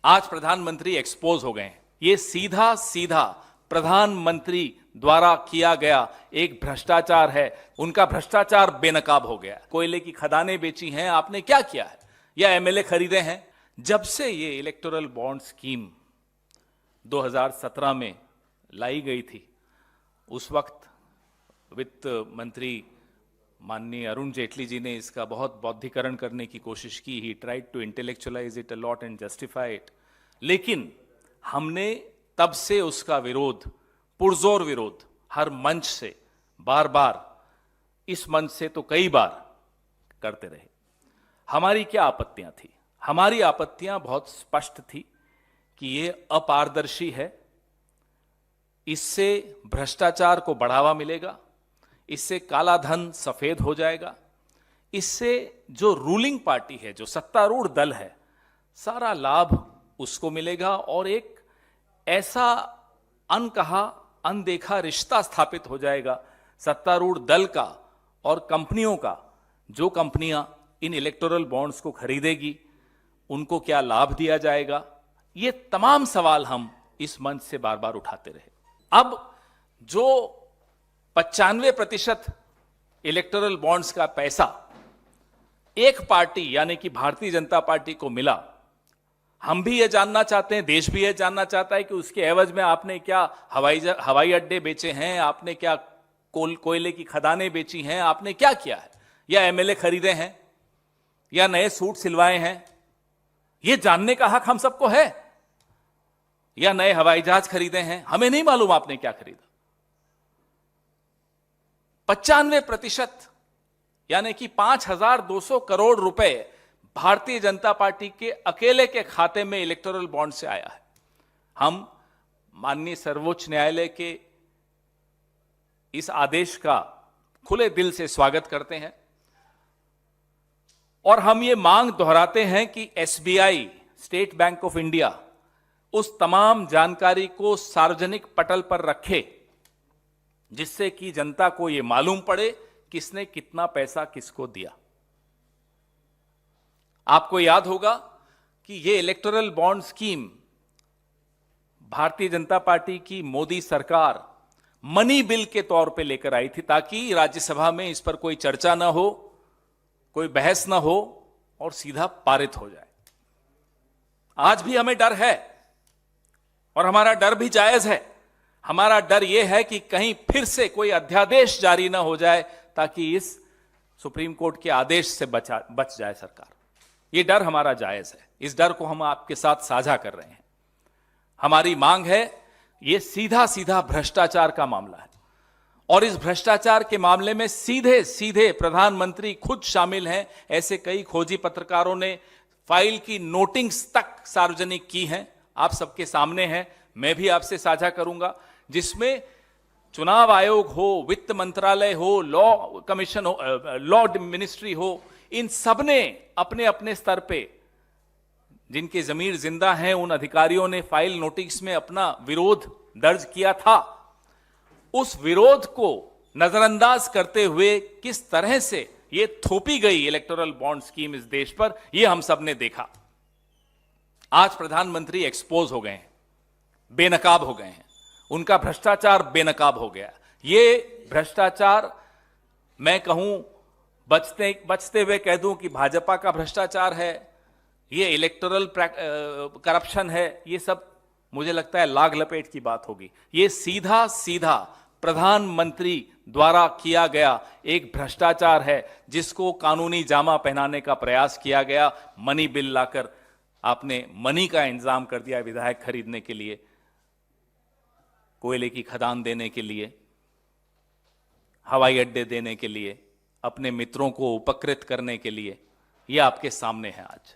आज प्रधानमंत्री एक्सपोज हो गए हैं। ये सीधा सीधा प्रधानमंत्री द्वारा किया गया एक भ्रष्टाचार है। उनका भ्रष्टाचार बेनकाब हो गया। कोयले की खदानें बेची हैं, आपने क्या किया है? या एमएलए खरीदे हैं? जब से ये इलेक्टोरल बॉन्ड स्कीम 2017 में लाई गई थी, उस वक्त वित्त मंत्री माननीय अरुण जेटली जी ने इसका बहुत बौद्धिकरण करने की कोशिश की। He tried to intellectualize it a lot and justify it. लेकिन हमने तब से उसका विरोध, पुरजोर विरोध, हर मंच से बार बार, इस मंच से तो कई बार करते रहे। हमारी क्या आपत्तियां थी? हमारी आपत्तियां बहुत स्पष्ट थी कि यह अपारदर्शी है, इससे भ्रष्टाचार को बढ़ावा मिलेगा, इससे काला धन सफेद हो जाएगा, इससे जो रूलिंग पार्टी है, जो सत्तारूढ़ दल है, सारा लाभ उसको मिलेगा और एक ऐसा अनकहा अनदेखा रिश्ता स्थापित हो जाएगा सत्तारूढ़ दल का और कंपनियों का। जो कंपनियां इन इलेक्टोरल बॉन्ड्स को खरीदेगी, उनको क्या लाभ दिया जाएगा? ये तमाम सवाल हम इस मंच से बार बार उठाते रहे। अब जो 95% इलेक्टोरल बॉन्ड्स का पैसा एक पार्टी यानी कि भारतीय जनता पार्टी को मिला, हम भी ये जानना चाहते हैं, देश भी ये जानना चाहता है कि उसके एवज में आपने क्या हवाई अड्डे बेचे हैं, आपने क्या कोयले की खदानें बेची हैं, आपने क्या किया है? या एमएलए खरीदे हैं, या नए सूट सिलवाए हैं? ये जानने का हक हम सबको है। या नए हवाई जहाज खरीदे हैं? हमें नहीं मालूम आपने क्या खरीदा। 95% यानी कि 5,200 करोड़ रुपए भारतीय जनता पार्टी के अकेले के खाते में इलेक्टोरल बॉन्ड से आया है। हम माननीय सर्वोच्च न्यायालय के इस आदेश का खुले दिल से स्वागत करते हैं और हम ये मांग दोहराते हैं कि SBI, state bank of India, उस तमाम जानकारी को सार्वजनिक पटल पर रखे जिससे कि जनता को यह मालूम पड़े किसने कितना पैसा किसको दिया। आपको याद होगा कि यह electoral bond scheme Bharatiya Janata party की मोदी सरकार मनी बिल के तौर पे लेकर आई थी ताकि राज्यसभा में इस पर कोई चर्चा ना हो, कोई बहस ना हो और सीधा पारित हो जाए। आज भी हमें डर है और हमारा डर भी जायज है। हमारा डर यह है कि कहीं फिर से कोई अध्यादेश जारी ना हो जाए ताकि इस सुप्रीम कोर्ट के आदेश से बच जाए सरकार। यह डर हमारा जायज है। इस डर को हम आपके साथ साझा कर रहे हैं। हमारी मांग है, यह सीधा सीधा भ्रष्टाचार का मामला है और इस भ्रष्टाचार के मामले में सीधे सीधे प्रधानमंत्री खुद शामिल हैं। ऐसे कई खोजी पत्रकारों ने फाइल की नोटिंग्स तक सार्वजनिक की हैं, आप सबके सामने हैं। मैं भी आपसे साझा करूंगा, जिसमें चुनाव आयोग हो, वित्त मंत्रालय हो, लॉ कमीशन हो, लॉ मिनिस्ट्री हो, इन सबने अपने अपने स्तर पे जिनके जमीर जिंदा हैं उन अधिकारियों ने फाइल नोटिस में अपना विरोध दर्ज किया था। उस विरोध को नजरअंदाज करते हुए किस तरह से ये थोपी गई इलेक्टोरल बॉन्ड स्कीम इस देश पर, यह हम सब ने देखा। आज प्रधानमंत्री एक्सपोज हो गए हैं, बेनकाब हो गए हैं। उनका भ्रष्टाचार बेनकाब हो गया। ये भ्रष्टाचार, मैं कहूं बचते हुए कह दूं कि भाजपा का भ्रष्टाचार है, ये इलेक्टोरल करप्शन है, ये सब मुझे लगता है लाग लपेट की बात होगी। ये सीधा सीधा प्रधानमंत्री द्वारा किया गया एक भ्रष्टाचार है जिसको कानूनी जामा पहनाने का प्रयास किया गया। मनी बिल लाकर आपने मनी का इंतजाम कर दिया विधायक खरीदने के लिए, कोयले की खदान देने के लिए, हवाई अड्डे देने के लिए, अपने मित्रों को उपकृत करने के लिए। यह आपके सामने है आज।